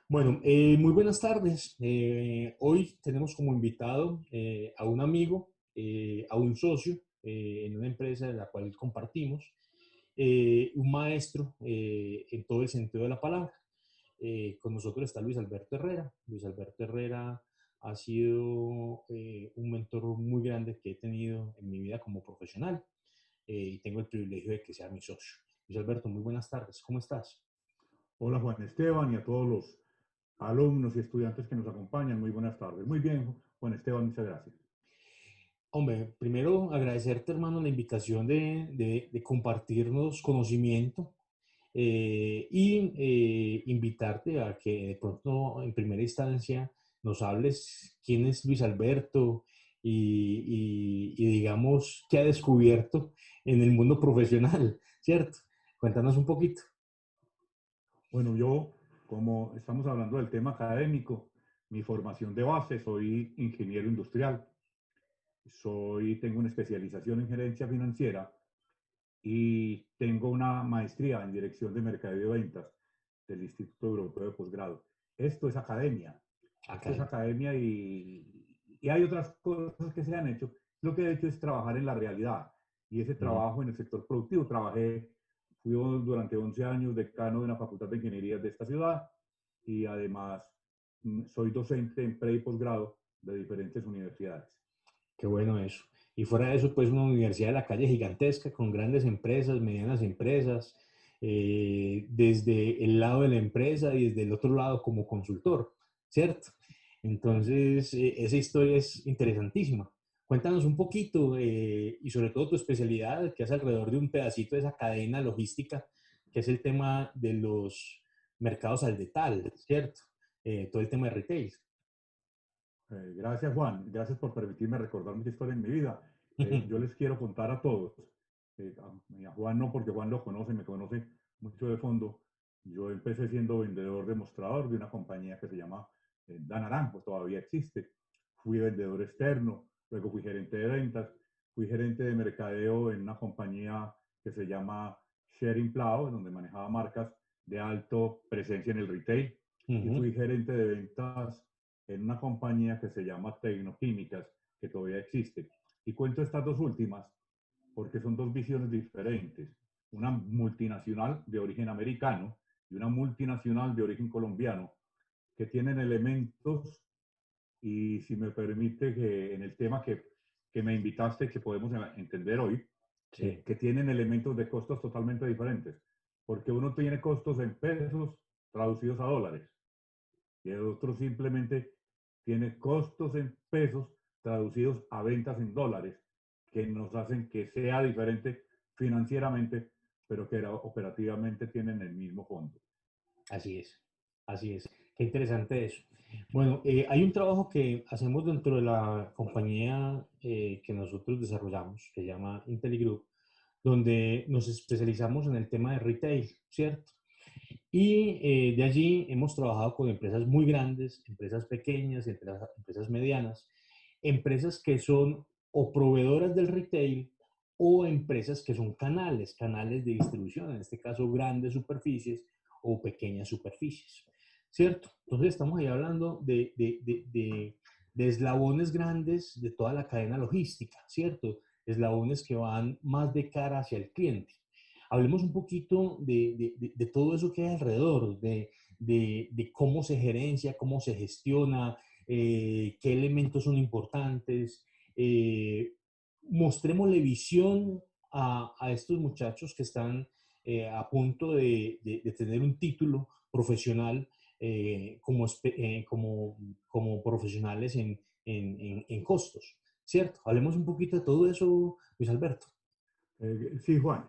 Bueno, muy buenas tardes. Hoy tenemos como invitado a un amigo, a un socio en una empresa de la cual compartimos, un maestro en todo el sentido de la palabra. Con nosotros está Luis Alberto Herrera. Luis Alberto Herrera ha sido un mentor muy grande que he tenido en mi vida como profesional y tengo el privilegio de que sea mi socio. Luis Alberto, muy buenas tardes. ¿Cómo estás? Hola Juan Esteban y a todos los alumnos y estudiantes que nos acompañan. Muy buenas tardes. Muy bien, Juan Esteban, muchas gracias. Hombre, primero agradecerte, hermano, la invitación de compartirnos conocimiento y invitarte a que de pronto, en primera instancia, nos hables quién es Luis Alberto y digamos qué ha descubierto en el mundo profesional, ¿cierto? Cuéntanos un poquito. Bueno, yo, como estamos hablando del tema académico, mi formación de base, soy ingeniero industrial. Tengo una especialización en gerencia financiera y tengo una maestría en dirección de mercadeo y ventas del Instituto Europeo de Posgrado. Esto es academia. Esto es Acá. academia y hay otras cosas que se han hecho. Lo que he hecho es trabajar en la realidad y ese Ujú. trabajo en el sector productivo. Fui durante 11 años decano de una facultad de ingeniería de esta ciudad y además soy docente en pre y posgrado de diferentes universidades. Qué bueno eso. Y fuera de eso, pues una universidad de la calle gigantesca con grandes empresas, medianas empresas, desde el lado de la empresa y desde el otro lado como consultor, ¿cierto? Entonces, esa historia es interesantísima. Cuéntanos un poquito y sobre todo tu especialidad, que es alrededor de un pedacito de esa cadena logística, que es el tema de los mercados al detalle, ¿cierto? Todo el tema de retail. Gracias, Juan. Gracias por permitirme recordar mucha historia en mi vida. Yo les quiero contar a todos, a Juan no, porque Juan lo conoce, me conoce mucho de fondo. Yo empecé siendo vendedor demostrador de una compañía que se llama Danaranjo, todavía existe. Fui vendedor externo, luego fui gerente de ventas, fui gerente de mercadeo en una compañía que se llama Sharing Plow, donde manejaba marcas de alto presencia en el retail, y Ujú. fui gerente de ventas en una compañía que se llama Tecnoquímicas, que todavía existe. Y cuento estas dos últimas porque son dos visiones diferentes. Una multinacional de origen americano y una multinacional de origen colombiano, que tienen elementos, y si me permite que en el tema que me invitaste, que podemos entender hoy, Sí. que tienen elementos de costos totalmente diferentes. Porque uno tiene costos en pesos traducidos a dólares y el otro simplemente tiene costos en pesos traducidos a ventas en dólares, que nos hacen que sea diferente financieramente, pero que operativamente tienen el mismo fondo. Así es, así es. Qué interesante eso. Bueno, hay un trabajo que hacemos dentro de la compañía que nosotros desarrollamos, que se llama IntelliGroup, donde nos especializamos en el tema de retail, ¿cierto? Y de allí hemos trabajado con empresas muy grandes, empresas pequeñas, empresas medianas, empresas que son o proveedoras del retail o empresas que son canales de distribución, en este caso grandes superficies o pequeñas superficies, ¿cierto? Entonces estamos ahí hablando de eslabones grandes de toda la cadena logística, ¿cierto? Eslabones que van más de cara hacia el cliente. Hablemos un poquito de todo eso que hay alrededor, de cómo se gerencia, cómo se gestiona, qué elementos son importantes. Eh, Mostrémosle visión a estos muchachos que están a punto de tener un título profesional como profesionales en costos, ¿cierto? Hablemos un poquito de todo eso, Luis Alberto. Sí, Juan,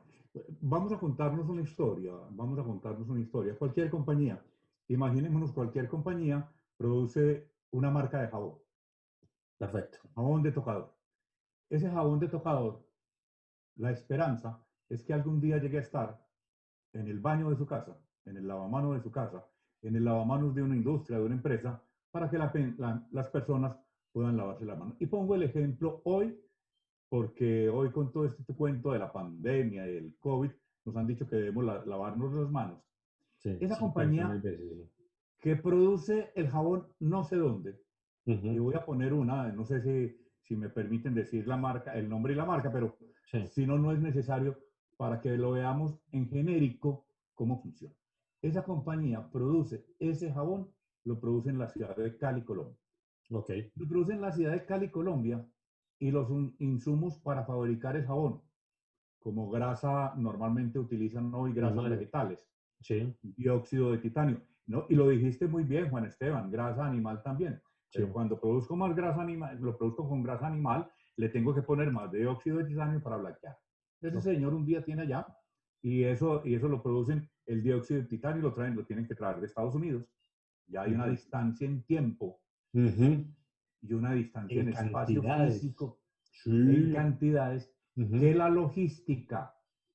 vamos a contarnos una historia, vamos a contarnos una historia. Cualquier compañía, imaginémonos cualquier compañía produce una marca de Perfecto. jabón de tocador. Ese jabón de tocador, la esperanza es que algún día llegue a estar en el baño de su casa, en el lavamanos de su casa, en el lavamanos de una industria, de una empresa, para que las personas puedan lavarse la mano. Y pongo el ejemplo hoy, porque hoy con todo este cuento de la pandemia y el COVID, nos han dicho que debemos lavarnos las manos. Sí, Esa 50.000 compañía veces, sí. que produce el jabón no sé dónde. Y Ujú. voy a poner una, no sé si me permiten decir la marca, el nombre y la marca, pero Sí. si no, no es necesario para que lo veamos en genérico cómo funciona. Esa compañía produce ese jabón, lo produce en la ciudad de Cali, Colombia. Ok. Lo produce en la ciudad de Cali, Colombia, y los insumos para fabricar el jabón, como grasa, normalmente utilizan hoy grasas Animales. vegetales, Sí. dióxido de titanio. ¿No? Y lo dijiste muy bien, Juan Esteban, grasa animal también. Pero Sí. cuando produzco más grasa animal, lo produzco con grasa animal, le tengo que poner más dióxido de titanio para blanquear. Ese Ok. señor un día tiene allá y eso lo producen el dióxido de titanio y lo traen, lo tienen que traer de Estados Unidos. Ya hay una Ujú. distancia en tiempo Ujú. y una distancia En en espacio cantidades. físico, en Sí. cantidades, que Ujú. la logística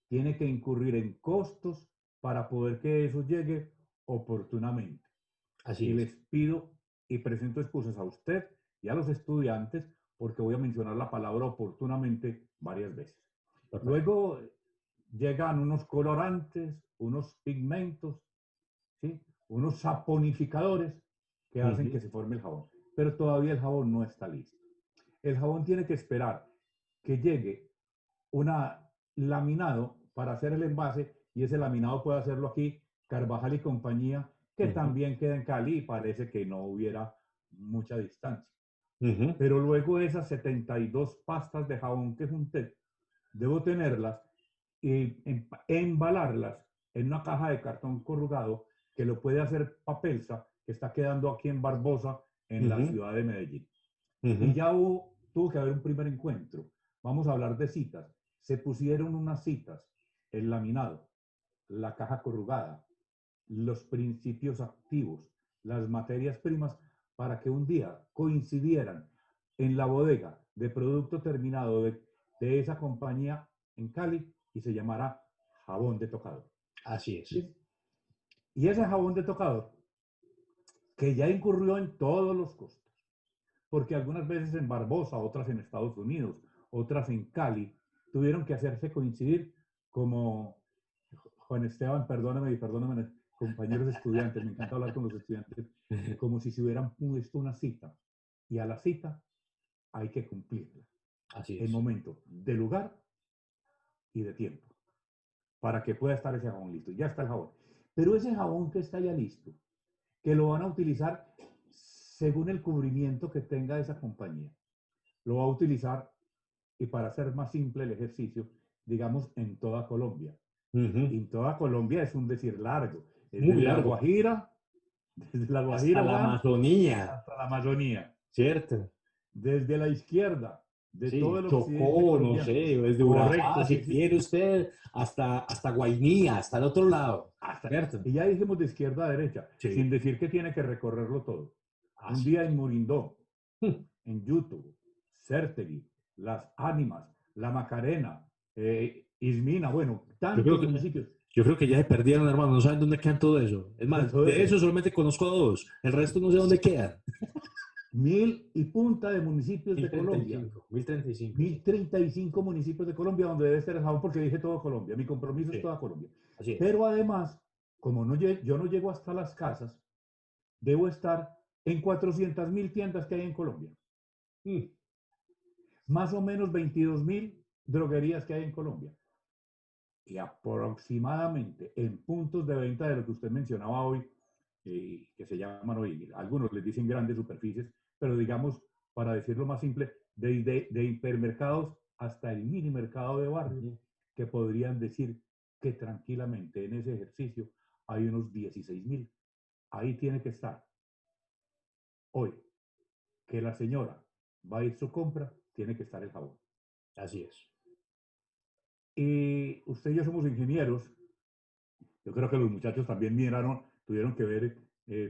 tiene que incurrir en costos para poder que eso llegue oportunamente. Así Y es. les pido y presento excusas a usted y a los estudiantes porque voy a mencionar la palabra oportunamente varias veces. Perfecto. Luego llegan unos colorantes, unos pigmentos, ¿sí? Unos saponificadores que hacen Ujú. que se forme el jabón. Pero todavía el jabón no está listo. El jabón tiene que esperar que llegue una laminado para hacer el envase y ese laminado puede hacerlo aquí Carvajal y compañía, que Ujú. también queda en Cali y parece que no hubiera mucha distancia. Ujú. Pero luego esas 72 pastas de jabón que junté, debo tenerlas y embalarlas en una caja de cartón corrugado que lo puede hacer Papelsa, que está quedando aquí en Barbosa, en la Ujú. ciudad de Medellín. Y Ujú. ya tuvo que haber un primer encuentro. Vamos a hablar de citas. Se pusieron unas citas, el laminado, la caja corrugada, los principios activos, las materias primas, para que un día coincidieran en la bodega de producto terminado de esa compañía en Cali y se llamara jabón de tocador. Así es. ¿Sí? Y ese jabón de tocador, que ya incurrió en todos los costos, porque algunas veces en Barbosa, otras en Estados Unidos, otras en Cali, tuvieron que hacerse coincidir como Juan Esteban, perdóname y perdóname, compañeros estudiantes, me encanta hablar con los estudiantes, como si se hubieran puesto una cita. Y a la cita hay que cumplirla Así en es. momento de lugar y de tiempo, para que pueda estar ese jabón listo. Ya está el jabón. Pero ese jabón que está ya listo, que lo van a utilizar según el cubrimiento que tenga esa compañía, lo va a utilizar, y para hacer más simple el ejercicio, digamos, en toda Colombia. Ujú. Y en toda Colombia es un decir largo. Es Muy desde La largo. Guajira, desde La Hasta Guajira, la Juan, Amazonía. hasta la Amazonía. ¿Cierto? Desde la izquierda, de todo Sí, el occidente Chocó, no sé, colombiano. desde Urabá, Correcto, si sí, sí. quiere usted, hasta Guainía, hasta el otro lado. Hasta, ¿Cierto? y ya dijimos de izquierda a derecha, Sí. sin decir que tiene que recorrerlo todo. Un Así día es. en Murindó, en YouTube, Certegui, Las Ánimas, La Macarena, Ismina, bueno, Yo creo tantos que, municipios. yo creo que ya se perdieron, hermano. No saben dónde quedan todo eso. Es más, de eso solamente conozco a dos. El resto no sé dónde quedan. Mil y punta de municipios Mil de treinta y Colombia. cinco, 1035, sí. 1035 municipios de Colombia donde debe estar el jabón, porque dije todo Colombia. Mi compromiso es Sí, toda Colombia. así es. Pero además, como no, yo no llego hasta las casas, debo estar en 400.000 tiendas que hay en Colombia. Mm. Más o menos 22.000 droguerías que hay en Colombia. Y aproximadamente en puntos de venta de lo que usted mencionaba hoy, que se llaman hoy, algunos les dicen grandes superficies, pero digamos, para decirlo más simple, de hipermercados hasta el mini mercado de barrio, Ujú. que podrían decir que tranquilamente en ese ejercicio hay unos 16.000. Ahí tiene que estar hoy que la señora va a ir su compra, tiene que estar el jabón. Así es. Y usted y yo somos ingenieros. Yo creo que los muchachos también miraron, tuvieron que ver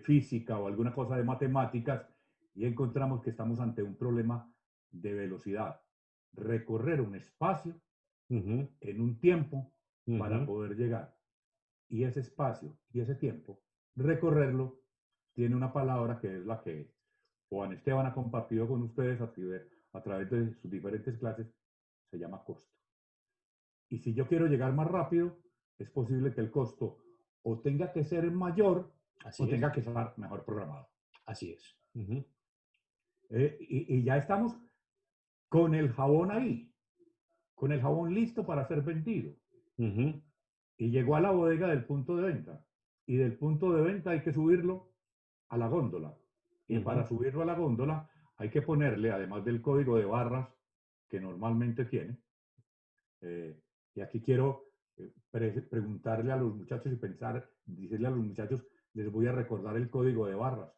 física o alguna cosa de matemáticas y encontramos que estamos ante un problema de velocidad. Recorrer un espacio Ujú. en un tiempo para Ujú. poder llegar. Y ese espacio y ese tiempo, recorrerlo, tiene una palabra que es la que Juan Esteban ha compartido con ustedes a través de sus diferentes clases, se llama costo. Y si yo quiero llegar más rápido, es posible que el costo o tenga que ser mayor o Así es, tenga que estar mejor programado. así es. Ujú, Y ya estamos con el jabón ahí, con el jabón listo para ser vendido. ujú, Y llegó a la bodega del punto de venta. Y del punto de venta hay que subirlo a la góndola. Y para ujú, subirlo a la góndola hay que ponerle, además del código de barras que normalmente tiene, eh, y aquí quiero preguntarle a los muchachos y pensar, decirle a los muchachos, les voy a recordar el código de barras.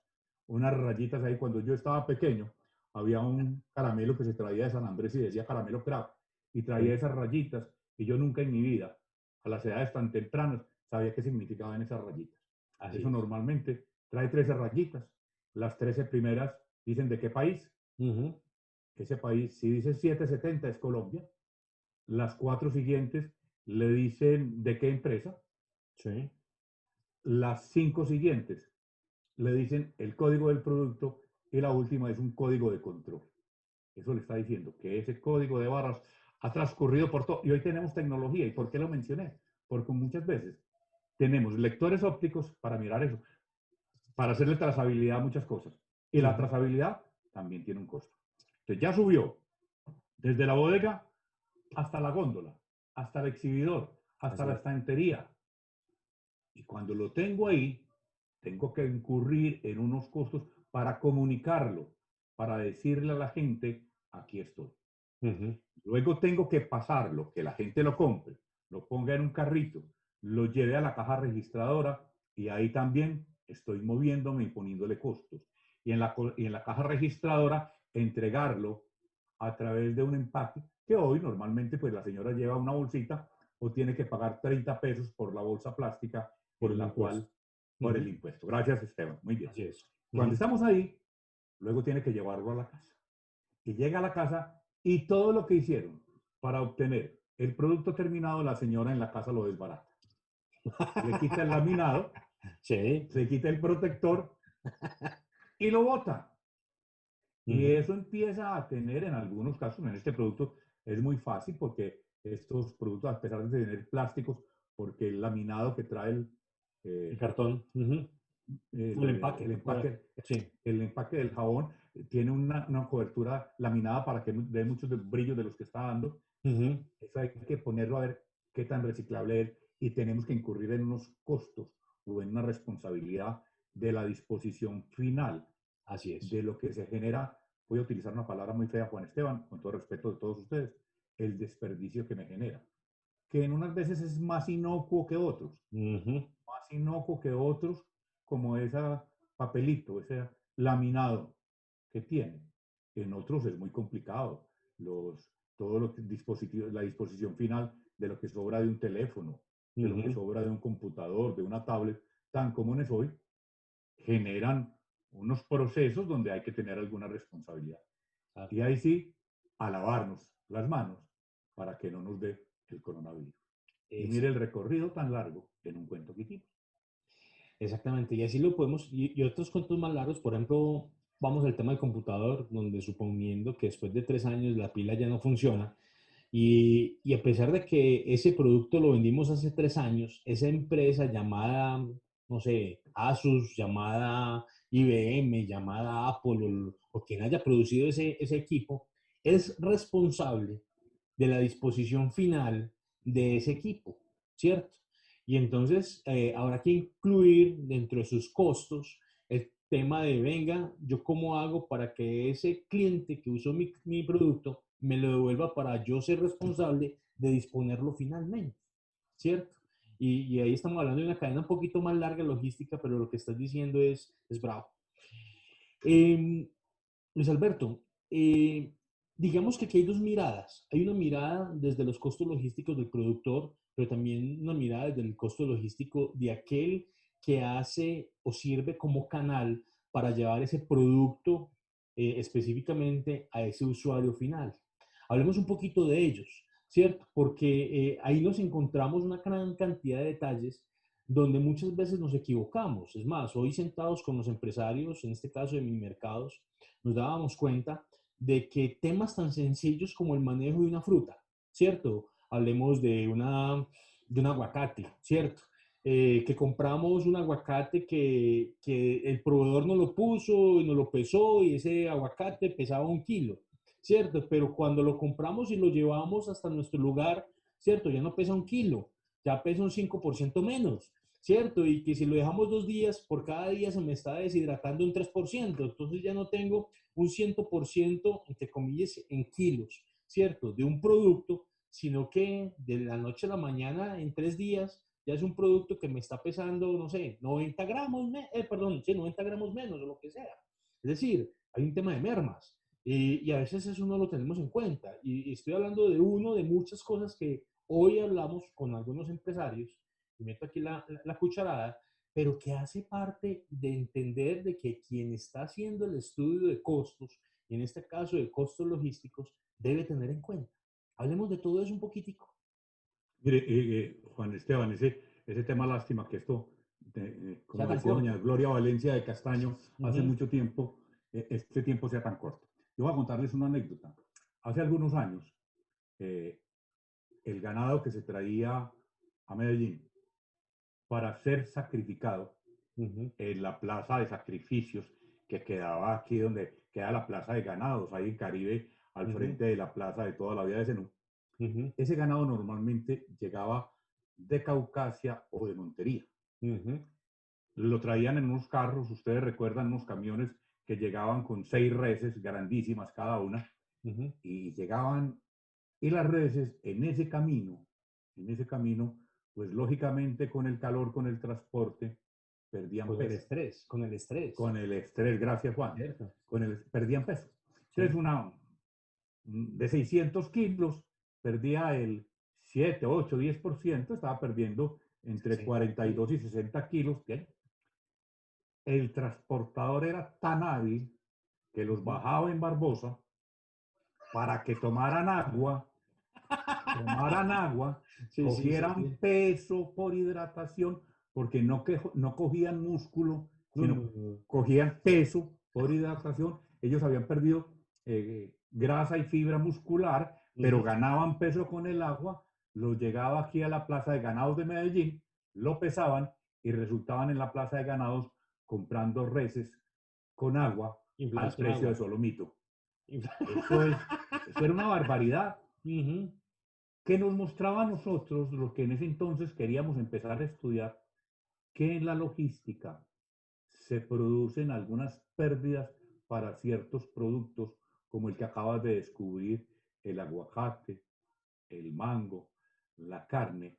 Unas rayitas ahí, cuando yo estaba pequeño, había un caramelo que se traía de San Andrés y decía caramelo crack, y traía sí, esas rayitas, y yo nunca en mi vida, a las edades tan tempranas, sabía qué significaban esas rayitas. así Eso es. normalmente trae 13 rayitas. Las 13 primeras dicen de qué país. Ujú, Ese país, si dice 770 es Colombia. Las 4 siguientes le dicen de qué empresa. sí, Las 5 siguientes le dicen el código del producto y la última es un código de control. Eso le está diciendo que ese código de barras ha transcurrido por todo. Y hoy tenemos tecnología. ¿Y por qué lo mencioné? Porque muchas veces tenemos lectores ópticos para mirar eso, para hacerle trazabilidad a muchas cosas. Y la ujú, trazabilidad también tiene un costo. Entonces ya subió desde la bodega hasta la góndola, hasta el exhibidor, hasta así la es. estantería. Y cuando lo tengo ahí, tengo que incurrir en unos costos para comunicarlo, para decirle a la gente, aquí estoy. Ujú, Luego tengo que pasarlo, que la gente lo compre, lo ponga en un carrito, lo lleve a la caja registradora y ahí también estoy moviéndome y poniéndole costos. Y en la caja registradora entregarlo a través de un empaque que hoy normalmente pues la señora lleva una bolsita o tiene que pagar 30 pesos por la bolsa plástica por en el la impuesto. cual, por el Ujú, impuesto. Gracias, Esteban. Muy bien. así es. Cuando Ujú, estamos ahí, luego tiene que llevarlo a la casa. Y llega a la casa y todo lo que hicieron para obtener el producto terminado, la señora en la casa lo desbarata. Le quita el laminado, sí. se quita el protector y lo bota. Y Ujú, eso empieza a tener, en algunos casos, en este producto es muy fácil porque estos productos, a pesar de tener plásticos, porque el laminado que trae el eh, cartón. Ujú, el el empaque. empaque, Sí. el empaque del jabón tiene una cobertura laminada para que dé muchos brillos de los que está dando. Ujú, Eso hay que ponerlo a ver qué tan reciclable es y tenemos que incurrir en unos costos o en una responsabilidad de la disposición final así es. de lo que se genera. Voy a utilizar una palabra muy fea, Juan Esteban, con todo respeto de todos ustedes, el desperdicio que me genera, que en unas veces es más inocuo que otros, Ujú, más inocuo que otros, como ese papelito, ese laminado que tiene. En otros es muy complicado. Todo lo que dispositivos, la disposición final de lo que sobra de un teléfono, de lo que ujú, sobra de un computador, de una tablet, tan comunes hoy, generan unos procesos donde hay que tener alguna responsabilidad. ah, Y ahí sí, a lavarnos las manos para que no nos dé el coronavirus. Y mire el recorrido tan largo en un cuento que hicimos. exactamente, y así lo podemos, y otros cuentos más largos, por ejemplo, vamos al tema del computador, donde suponiendo que después de 3 años la pila ya no funciona, y a pesar de que ese producto lo vendimos hace 3 años, esa empresa llamada, no sé, Asus, llamada IBM, llamada Apple, o quien haya producido ese equipo, es responsable de la disposición final de ese equipo, ¿cierto? Y entonces habrá que incluir dentro de sus costos el tema de, venga, yo cómo hago para que ese cliente que usó mi producto me lo devuelva para yo ser responsable de disponerlo finalmente, ¿cierto? Y ahí estamos hablando de una cadena un poquito más larga logística, pero lo que estás diciendo es bravo. Eh, Luis Alberto, digamos que aquí hay dos miradas. Hay una mirada desde los costos logísticos del productor, pero también una mirada desde el costo logístico de aquel que hace o sirve como canal para llevar ese producto específicamente a ese usuario final. Hablemos un poquito de ellos, ¿cierto? Porque ahí nos encontramos una gran cantidad de detalles donde muchas veces nos equivocamos. Es más, hoy sentados con los empresarios, en este caso de mis mercados, nos dábamos cuenta de que temas tan sencillos como el manejo de una fruta, ¿cierto? Hablemos de un aguacate, ¿cierto? que compramos un aguacate que el proveedor nos lo puso y nos lo pesó y ese aguacate pesaba 1 kilo, ¿cierto? Pero cuando lo compramos y lo llevamos hasta nuestro lugar, ¿cierto? Ya no pesa 1 kilo, ya pesa un 5% menos, ¿cierto? Y que si lo dejamos 2 días, por cada día se me está deshidratando un 3%, entonces ya no tengo un 100%, entre comillas, en kilos, ¿cierto? De un producto, sino que de la noche a la mañana, en 3 días, ya es un producto que me está pesando, no sé, 90 gramos, perdón, sí, 90 gramos menos o lo que sea. Es decir, hay un tema de mermas y a veces eso no lo tenemos en cuenta. Y estoy hablando de uno de muchas cosas que hoy hablamos con algunos empresarios, y meto aquí la cucharada, pero que hace parte de entender de que quien está haciendo el estudio de costos, y en este caso de costos logísticos, debe tener en cuenta. Hablemos de todo eso un poquitico. Mire, Juan Esteban, ese tema, lástima que esto, Sea como tan decía corto. doña Gloria Valencia de Castaño Uh hace -huh, mucho tiempo, este tiempo sea tan corto. Yo voy a contarles una anécdota. Hace algunos años, eh, el ganado que se traía a Medellín para ser sacrificado uh -huh, en la plaza de sacrificios que quedaba aquí donde queda la plaza de ganados, ahí en Caribe, al uh -huh, frente de la plaza de toda la vida de Zenú. uh -huh, Ese ganado normalmente llegaba de Caucasia o de Montería. uh -huh, Lo traían en unos carros, ustedes recuerdan unos camiones que llegaban con 6 reses grandísimas cada una, uh -huh. y llegaban, y las reses en ese camino, pues lógicamente con el calor, con el transporte, perdían peso. Con el estrés, Con el estrés, gracias Juan, ¿cierto? perdían peso. Entonces Sí, de 600 kilos perdía el 7, 8, 10%, estaba perdiendo entre 60 42 kilos. y 60 kilos. ¿Bien? El transportador era tan hábil que Uh los -huh. bajaba en Barbosa para que tomaran agua, Sí, sí, sí, cogieran sí. peso por hidratación, porque no cogían músculo, No, sino no, no. cogían peso por hidratación. Ellos habían perdido grasa y fibra muscular, Uh pero -huh. ganaban peso con el agua. Los llegaba aquí a la Plaza de Ganados de Medellín, lo pesaban y resultaban en la Plaza de Ganados comprando reses con agua Infladas al con precio de agua. Solomito. Infla- Eso era una barbaridad Uh -huh. que nos mostraba a nosotros, lo que en ese entonces queríamos empezar a estudiar, que en la logística se producen algunas pérdidas para ciertos productos, como el que acabas de descubrir, el aguacate, el mango, la carne,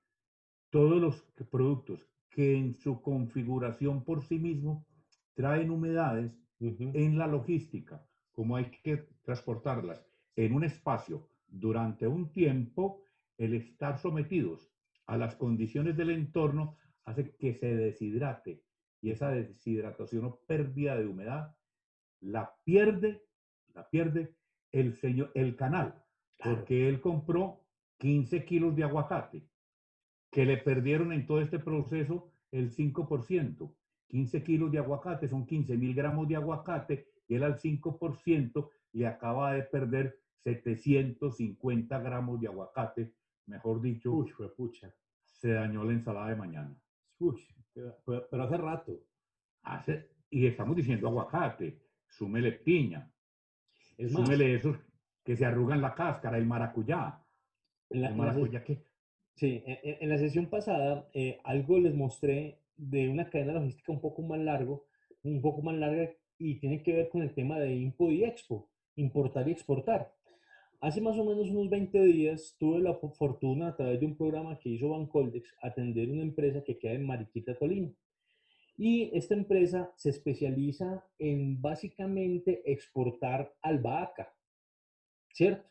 todos los productos que en su configuración por sí mismo traen humedades. Uh -huh. En la logística, como hay que transportarlas en un espacio durante un tiempo, el estar sometidos a las condiciones del entorno hace que se deshidrate, y esa deshidratación o pérdida de humedad la pierde el canal, Claro. porque él compró 15 kilos de aguacate que le perdieron en todo este proceso el 5%. 15 kilos de aguacate son 15.000 gramos de aguacate, y él al 5% le acaba de perder 750 gramos de aguacate. Mejor dicho, Uy, fue pucha. se dañó la ensalada de mañana. Uy, pero hace rato. Y estamos diciendo aguacate, súmele piña, Es más, súmele esos que se arrugan la cáscara, el maracuyá. en la, El en la, maracuyá que sí, en la sesión pasada algo les mostré de una cadena logística un poco más larga y tiene que ver con el tema de Impo y Expo, importar y exportar. Hace más o menos unos 20 días tuve la fortuna a través de un programa que hizo Bancoldex atender una empresa que queda en Mariquita, Tolima. Y esta empresa se especializa en básicamente exportar albahaca, ¿cierto?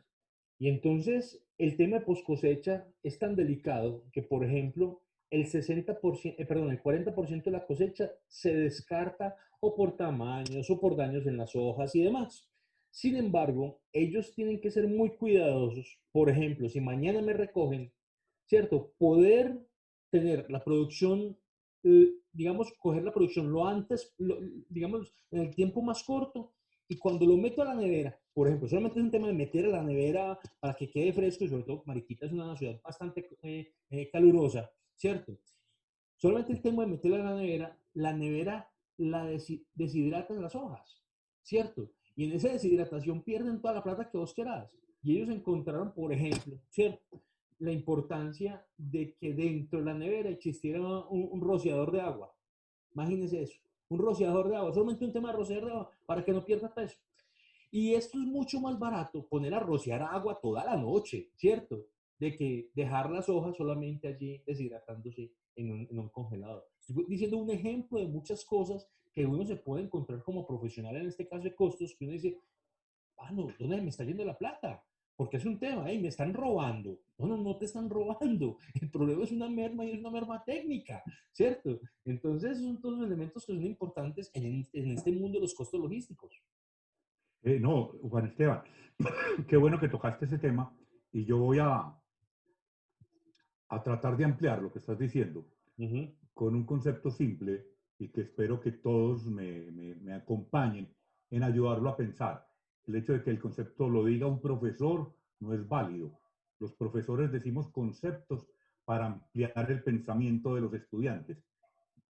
Y entonces el tema de post cosecha es tan delicado que, por ejemplo, el 60%, perdón, el 40% de la cosecha se descarta o por tamaños o por daños en las hojas y demás. Sin embargo, ellos tienen que ser muy cuidadosos. Por ejemplo, si mañana me recogen, ¿cierto? Poder tener la producción, digamos, coger la producción lo antes, digamos, en el tiempo más corto, y cuando lo meto a la nevera, por ejemplo, solamente es un tema de meter a la nevera para que quede fresco, y sobre todo Mariquita es una ciudad bastante calurosa, ¿cierto? Solamente el tema de meterla en la nevera deshidrata las hojas, ¿cierto? Y en esa deshidratación pierden toda la plata que vos querás. Y ellos encontraron, por ejemplo, ¿cierto? La importancia de que dentro de la nevera existiera un rociador de agua. Imagínense eso, un rociador de agua, solamente un tema de rociar de agua para que no pierda peso. Y esto es mucho más barato poner a rociar agua toda la noche, ¿cierto? De que dejar las hojas solamente allí deshidratándose en un congelador. Estoy diciendo un ejemplo de muchas cosas que uno se puede encontrar como profesional en este caso de costos, que uno dice, ah, no, ¿dónde me está yendo la plata? Porque es un tema, me están robando. No, no, no te están robando. El problema es una merma y es una merma técnica, ¿cierto? Entonces, son todos los elementos que son importantes en este mundo de los costos logísticos. No, Juan Esteban, qué bueno que tocaste ese tema y yo voy a tratar de ampliar lo que estás diciendo Uh -huh, con un concepto simple y que espero que todos me acompañen en ayudarlo a pensar. El hecho de que el concepto lo diga un profesor no es válido. Los profesores decimos conceptos para ampliar el pensamiento de los estudiantes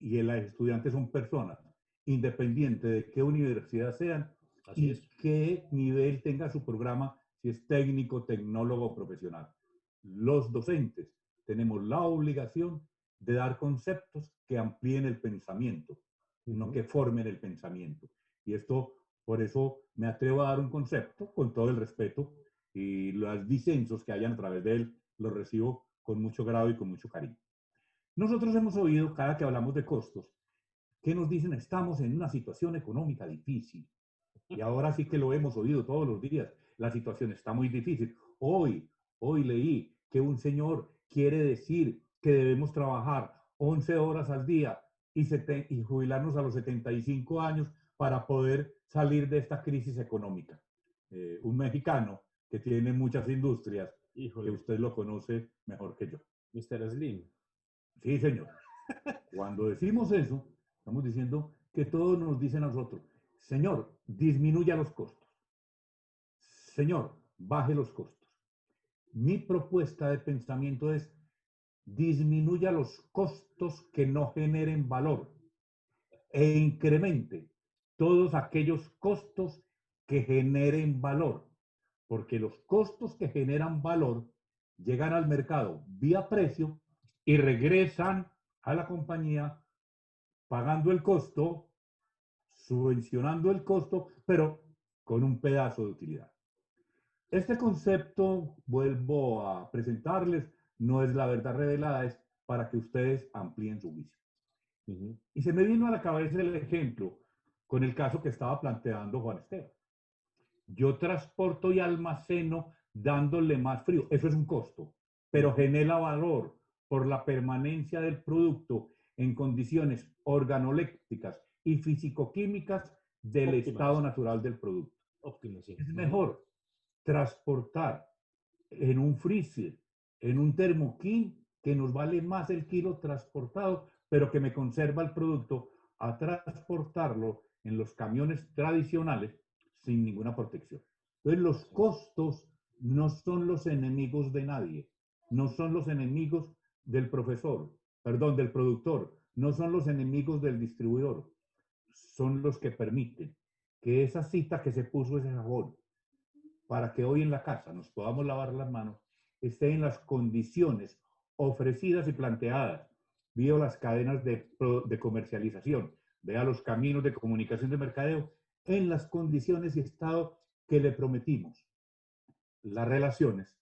y los estudiantes son personas, independiente de qué universidad sean así y es. qué nivel tenga su programa, si es técnico, tecnólogo o profesional. Los docentes tenemos la obligación de dar conceptos que amplíen el pensamiento, Uh no -huh. que formen el pensamiento. Y esto, por eso me atrevo a dar un concepto con todo el respeto y los disensos que hayan a través de él los recibo con mucho grado y con mucho cariño. Nosotros hemos oído, cada que hablamos de costos, que nos dicen estamos en una situación económica difícil. Y ahora sí que lo hemos oído todos los días. La situación está muy difícil. Hoy leí que un señor quiere decir que debemos trabajar 11 horas al día y jubilarnos a los 75 años para poder salir de esta crisis económica. Un mexicano que tiene muchas industrias, que Híjole, usted lo conoce mejor que yo. Mr. Slim. Sí, señor. Cuando decimos eso, estamos diciendo que todos nos dicen a nosotros, Señor, disminuya los costos. Señor, baje los costos. Mi propuesta de pensamiento es disminuya los costos que no generen valor e incremente todos aquellos costos que generen valor, porque los costos que generan valor llegan al mercado vía precio y regresan a la compañía pagando el costo, subvencionando el costo, pero con un pedazo de utilidad. Este concepto, vuelvo a presentarles, no es la verdad revelada, es para que ustedes amplíen su juicio. Uh -huh. Y se me vino a la cabeza el ejemplo con el caso que estaba planteando Juan Esteban. Yo transporto y almaceno dándole más frío, eso es un costo, Uh pero -huh. genera valor por la permanencia del producto en condiciones organolépticas y fisicoquímicas del estado Óptimas, natural del producto. óptimas, sí. Es Uh -huh. mejor transportar en un freezer, en un termoquín, que nos vale más el kilo transportado, pero que me conserva el producto, a transportarlo en los camiones tradicionales sin ninguna protección. Entonces, los Así es. costos no son los enemigos de nadie, no son los enemigos del profesor, perdón, del productor, no son los enemigos del distribuidor, son los que permiten que esa cita que se puso ese jabón, para que hoy en la casa nos podamos lavar las manos, esté en las condiciones ofrecidas y planteadas, vía las cadenas de comercialización, vea los caminos de comunicación de mercadeo, en las condiciones y estado que le prometimos. Las relaciones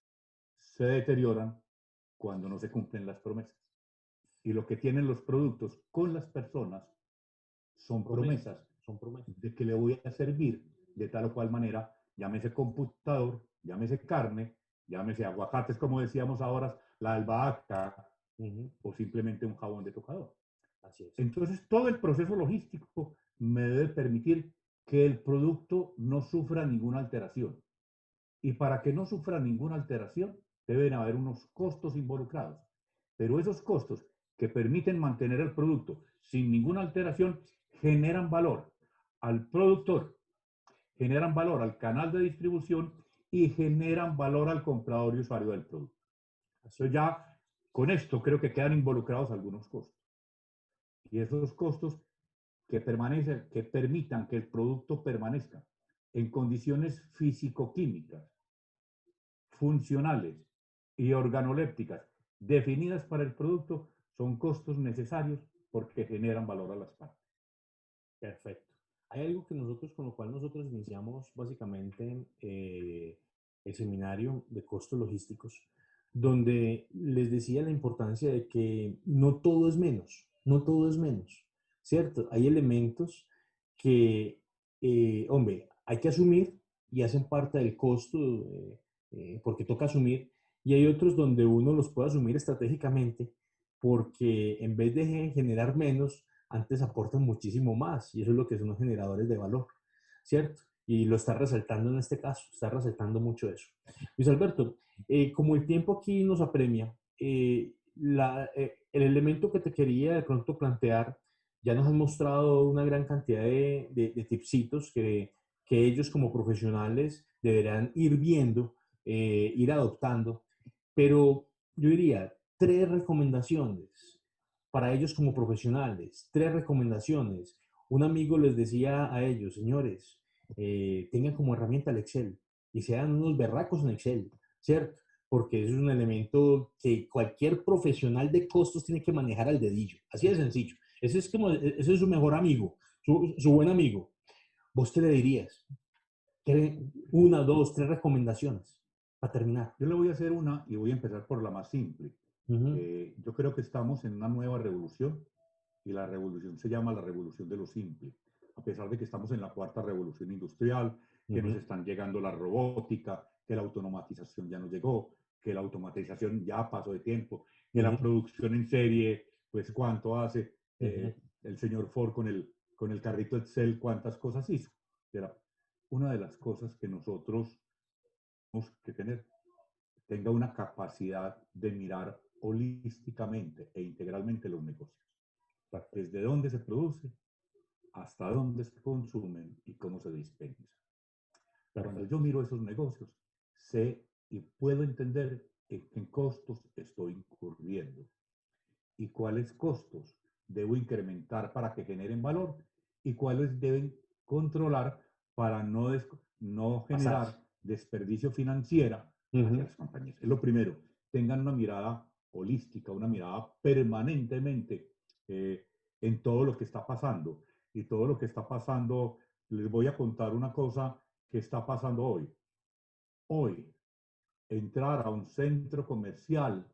se deterioran cuando no se cumplen las promesas. Y lo que tienen los productos con las personas son Promesas, promesas son promesas. de que le voy a servir de tal o cual manera, llámese computador, llámese carne, llámese aguacates, como decíamos ahora, la albahaca, Uh -huh. o simplemente un jabón de tocador. Así es. Entonces, todo el proceso logístico me debe permitir que el producto no sufra ninguna alteración. Y para que no sufra ninguna alteración, deben haber unos costos involucrados. Pero esos costos que permiten mantener el producto sin ninguna alteración generan valor al productor, generan valor al canal de distribución y generan valor al comprador y usuario del producto. Así Entonces es. ya con esto creo que quedan involucrados algunos costos. Y esos costos que permitan que el producto permanezca en condiciones físico-químicas, funcionales y organolépticas definidas para el producto son costos necesarios porque generan valor a las partes. Perfecto. Hay algo que nosotros, con lo cual nosotros iniciamos básicamente el seminario de costos logísticos, donde les decía la importancia de que no todo es menos, no todo es menos, ¿cierto? Hay elementos que, hombre, hay que asumir y hacen parte del costo porque toca asumir, y hay otros donde uno los puede asumir estratégicamente porque en vez de generar menos, antes aportan muchísimo más y eso es lo que son los generadores de valor, ¿cierto? Y lo está resaltando en este caso, está resaltando mucho eso. Luis Alberto, como el tiempo aquí nos apremia, el elemento que te quería de pronto plantear, ya nos han mostrado una gran cantidad de tipsitos que ellos como profesionales deberán ir viendo, ir adoptando, pero yo diría tres recomendaciones para ellos como profesionales, tres recomendaciones. Un amigo les decía a ellos, señores, tengan como herramienta el Excel y sean unos berracos en Excel, ¿cierto? Porque eso es un elemento que cualquier profesional de costos tiene que manejar al dedillo. Así de sencillo. Ese es su mejor amigo, su buen amigo. ¿Vos qué le dirías? Una, dos, tres recomendaciones para terminar. Yo le voy a hacer una y voy a empezar por la más simple. Ujú, Yo creo que estamos en una nueva revolución y la revolución se llama la revolución de lo simple. A pesar de que estamos en la cuarta revolución industrial, que nos ujú, están llegando la robótica, que la automatización ya nos llegó, que la automatización ya pasó de tiempo, que la ujú, producción en serie, pues cuánto hace ujú. el señor Ford con el carrito Excel, cuántas cosas hizo. Era una de las cosas que nosotros tenemos que tener, tenga una capacidad de mirar holísticamente e integralmente los negocios. Perfecto, Desde dónde se produce, hasta dónde se consumen y cómo se dispensa. Cuando yo perfecto. miro esos negocios, sé y puedo entender en qué costos estoy incurriendo y cuáles costos debo incrementar para que generen valor y cuáles deben controlar para no Pasarse. generar desperdicio financiera hacia Ujú, las compañías. Es lo primero, tengan una mirada holística, una mirada permanentemente eh, en todo lo que está pasando. Y todo lo que está pasando, les voy a contar una cosa que está pasando hoy. Hoy, entrar a un centro comercial,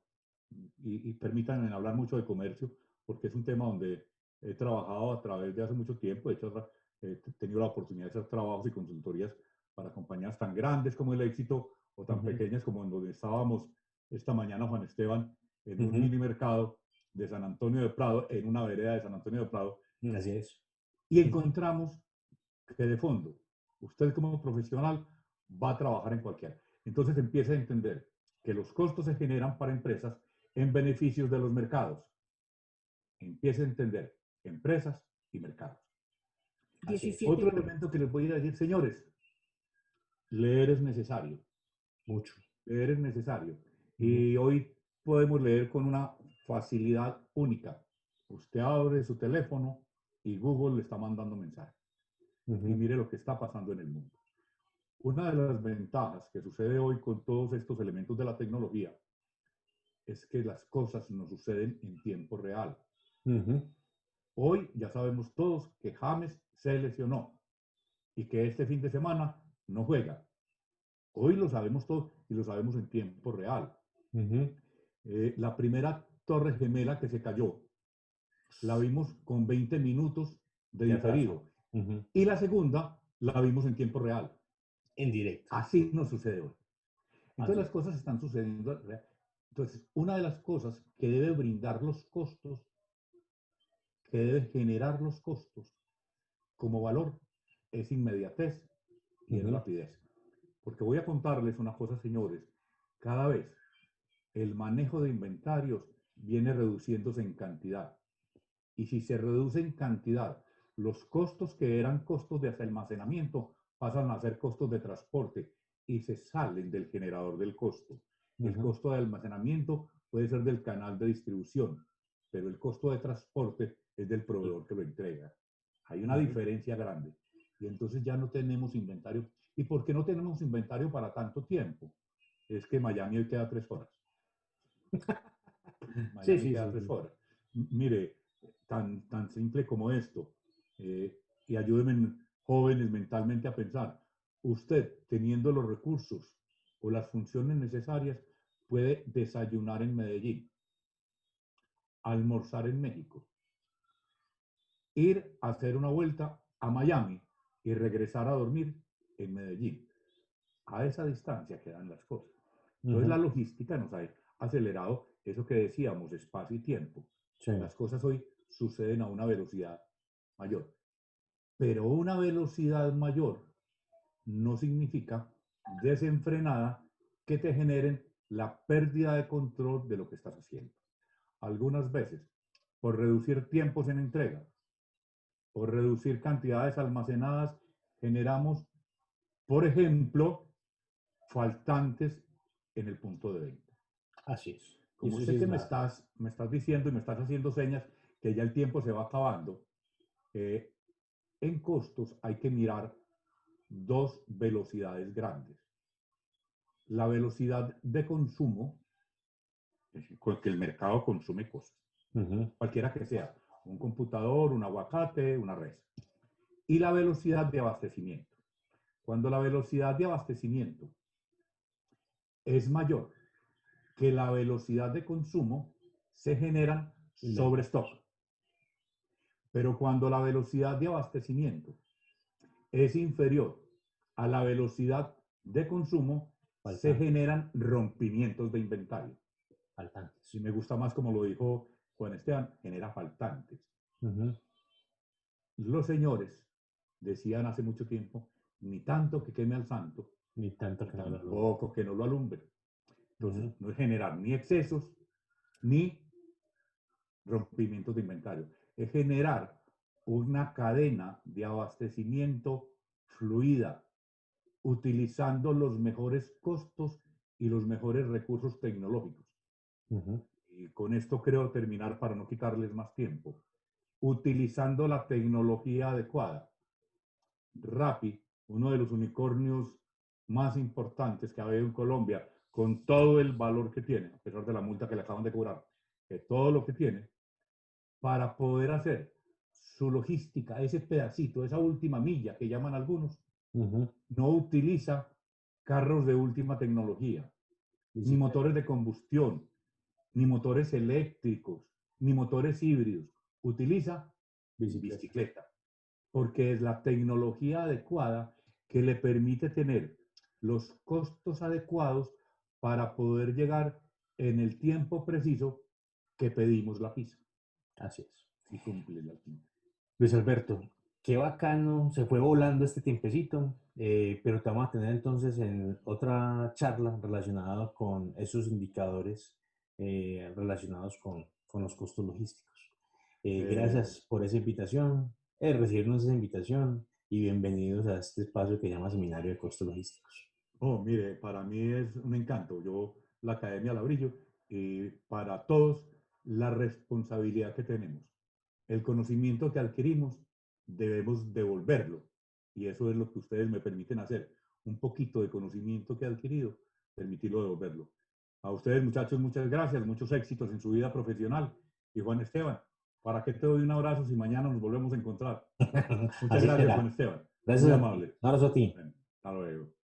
y permítanme hablar mucho de comercio, porque es un tema donde he trabajado a través de hace mucho tiempo. De hecho, he tenido la oportunidad de hacer trabajos y consultorías para compañías tan grandes como el Éxito o tan ujú, pequeñas como en donde estábamos esta mañana, Juan Esteban, en un ujú. mini mercado de San Antonio de Prado, en una vereda de San Antonio de Prado, Así es. y Ujú. encontramos que de fondo, usted como profesional va a trabajar en cualquiera. Entonces empieza a entender que los costos se generan para empresas en beneficios de los mercados. Empieza a entender empresas y mercados. Así es. 17 Otro minutos. elemento que les voy a decir, señores, leer es necesario. Mucho. Leer es necesario. Ujú, Y hoy podemos leer con una facilidad única. Usted abre su teléfono y Google le está mandando mensajes. Y ujú. mire lo que está pasando en el mundo. Una de las ventajas que sucede hoy con todos estos elementos de la tecnología es que las cosas nos suceden en tiempo real. Ujú. Hoy ya sabemos todos que James se lesionó y que este fin de semana no juega. Hoy lo sabemos todos y lo sabemos en tiempo real. Ujú. La primera torre gemela que se cayó la vimos con 20 minutos de De atraso. diferido Ujú. y la segunda la vimos en tiempo real. En directo. Así nos sucede hoy. Entonces Así las es. cosas están sucediendo. Entonces, una de las cosas que debe brindar los costos, que debe generar los costos como valor, es inmediatez y es Ujú. rapidez. Porque voy a contarles una cosa, señores. Cada vez el manejo de inventarios viene reduciéndose en cantidad. Y si se reduce en cantidad, los costos que eran costos de almacenamiento pasan a ser costos de transporte y se salen del generador del costo. El Ujú. costo de almacenamiento puede ser del canal de distribución, pero el costo de transporte es del proveedor que lo entrega. Hay una diferencia grande. Y entonces ya no tenemos inventario. ¿Y por qué no tenemos inventario para tanto tiempo? Es que Miami hoy queda 3 horas. Sí, Miami sí, queda sí, 3 horas. Mire, tan simple como esto. Y ayúdenme, jóvenes, mentalmente a pensar. Usted, teniendo los recursos o las funciones necesarias, puede desayunar en Medellín, almorzar en México, ir a hacer una vuelta a Miami y regresar a dormir en Medellín. A esa distancia quedan las cosas. Entonces la logística nos ha acelerado eso que decíamos, espacio y tiempo. sí. Las cosas hoy suceden a una velocidad mayor. Pero una velocidad mayor no significa desenfrenada que te generen la pérdida de control de lo que estás haciendo. Algunas veces, por reducir tiempos en entrega, por reducir cantidades almacenadas, generamos, por ejemplo, faltantes en el punto de venta. Así es. Y Como eso sí sé es que grave. me estás diciendo y me estás haciendo señas que ya el tiempo se va acabando, eh, en costos hay que mirar dos velocidades grandes. La velocidad de consumo, con que el mercado consume cosas, cualquiera que sea, un computador, un aguacate, una res. Y la velocidad de abastecimiento. Cuando la velocidad de abastecimiento es mayor que la velocidad de consumo, se generan sobrestock. Pero cuando la velocidad de abastecimiento es inferior a la velocidad de consumo, se generan rompimientos de inventario. Faltantes. Y me gusta más como lo dijo Juan Esteban, genera faltantes. Los señores decían hace mucho tiempo, ni tanto que queme al santo, Ni tanto ni que no lo alumbre. tampoco que no lo alumbre. Entonces, no es generar ni excesos, ni rompimientos de inventario. Es generar una cadena de abastecimiento fluida, utilizando los mejores costos y los mejores recursos tecnológicos. Y con esto creo terminar para no quitarles más tiempo. Utilizando la tecnología adecuada. Rappi, uno de los unicornios más importantes que ha habido en Colombia, con todo el valor que tiene, a pesar de la multa que le acaban de cobrar, todo lo que tiene, para poder hacer su logística, ese pedacito, esa última milla que llaman algunos, no utiliza carros de última tecnología, ni motores de combustión, ni motores eléctricos, ni motores híbridos. Utiliza bicicleta, porque es la tecnología adecuada que le permite tener los costos adecuados para poder llegar en el tiempo preciso que pedimos la pizza. Así es. Y cumplir la pizza. Luis Alberto, qué bacano, se fue volando este tiempecito, pero te vamos a tener entonces en otra charla relacionada con esos indicadores relacionados con los costos logísticos. Gracias por esa invitación, recibirnos esa invitación y bienvenidos a este espacio que llama Seminario de Costos Logísticos. Oh, mire, para mí es un encanto. Yo la academia la brillo y para todos la responsabilidad que tenemos. El conocimiento que adquirimos debemos devolverlo y eso es lo que ustedes me permiten hacer. Un poquito de conocimiento que he adquirido, permitirlo devolverlo. A ustedes, muchachos, muchas gracias, muchos éxitos en su vida profesional. Y Juan Esteban, ¿para qué te doy un abrazo si mañana nos volvemos a encontrar? Muchas Así gracias, Juan será. Esteban. Muy Gracias a ti. amable. Un abrazo a ti. Bueno, hasta luego.